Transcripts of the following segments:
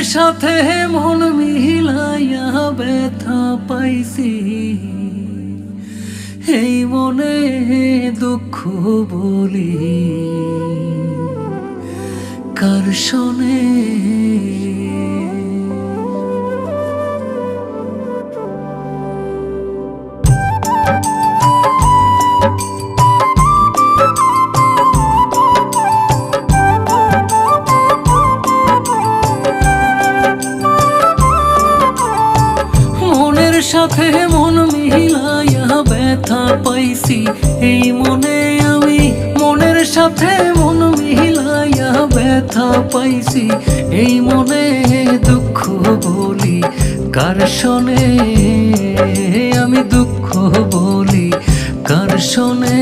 সাথে মন মিলাইয়া ব্যথা পাইছি, এই মনে দুঃখ বলি কার শোনে। সাথে মন মিলাইয়া ব্যথা পাইছি, এই মনে আমি মনের সাথে মন মিলাইয়া ব্যথা পাইছি, এই মনে দুঃখ বলি কার শোনে, আমি দুঃখ বলি কার শোনে।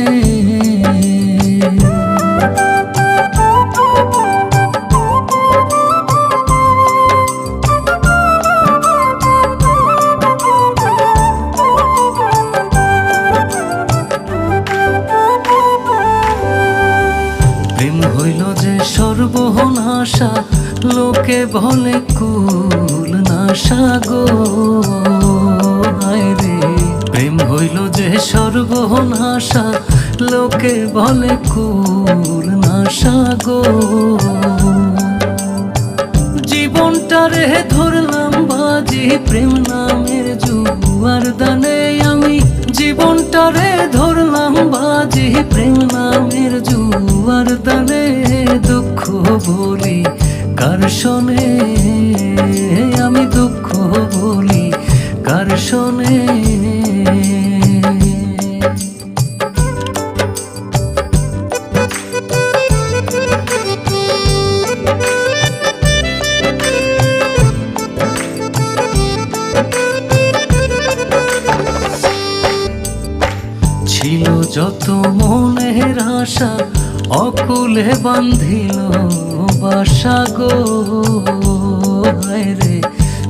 প্রেম হইল যে সর্বনাশা, লোকে বলে কুল নাশা গো হায় রে। প্রেম হইল যে সর্বনাশা, লোকে বলে কুল নাশা গো। জীবনটারে ধরলাম বাজি প্রেম নামের জুয়ার দানে, আমি জীবনটারে ধরলাম বাজি প্রেম নামের জুয়ার দানে, দুঃখ বলি কার শোনে, আমি দুঃখ বলি কার শোনে। ছিল যত মনের আশা, অকুলে বান্ধিল বাসা গো হায় রে।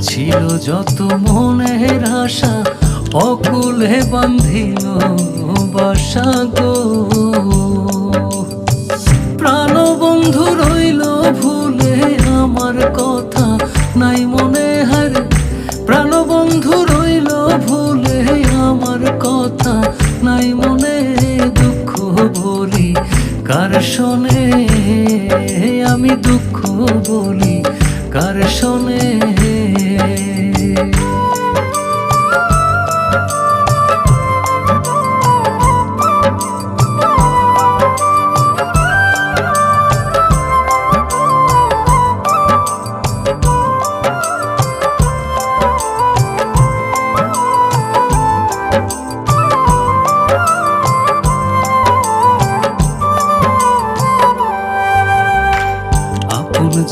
ছিল যত মনের আশা, অকুলে বান্ধিল বাসা গো। প্রাণবন্ধু রইল ভুলে আমার কথা নাই মনে হারে, প্রাণবন্ধু রইল ভুলে আমার কথা নাই মনে, দুঃখ বলি কার শোনে, আমি দুঃখ বলি কার শোনে।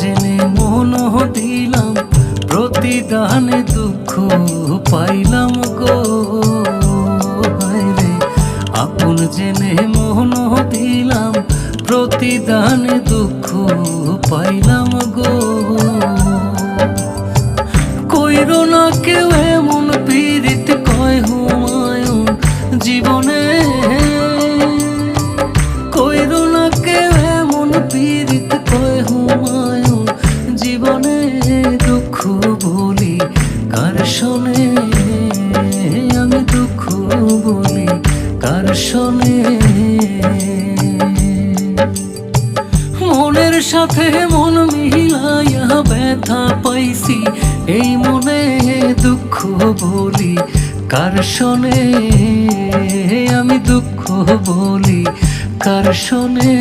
জেনে মন দিলাম প্রতিদানে দুঃখ পাইলাম গো হায় রে। আপন জেনে মন দিলাম প্রতিদানে দুঃখ পাইলাম গো। কইরো না কেউ এমন পীড়িত কয় হুমায়ুন জীবনে, কইরো না কেউ এমন পীড়িত কয় হুমায়ুন জীবনে, দুঃখ বলি কার শোনে, আমি দুঃখ বলি কার শোনে। মনের সাথে মন মিলাইয়া ব্যথা পাইছি, এই মনে দুঃখ বলি কার শোনে, আমি দুঃখ বলি কার শোনে।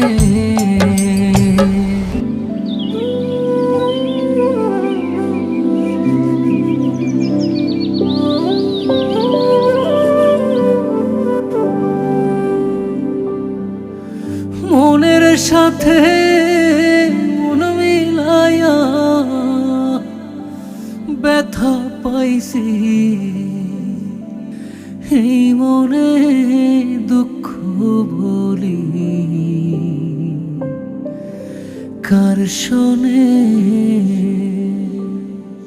মনের সাথে মন মিলাইয়া ব্যথা পাইছি, এই মনে দুঃখ বলি কার শোনে।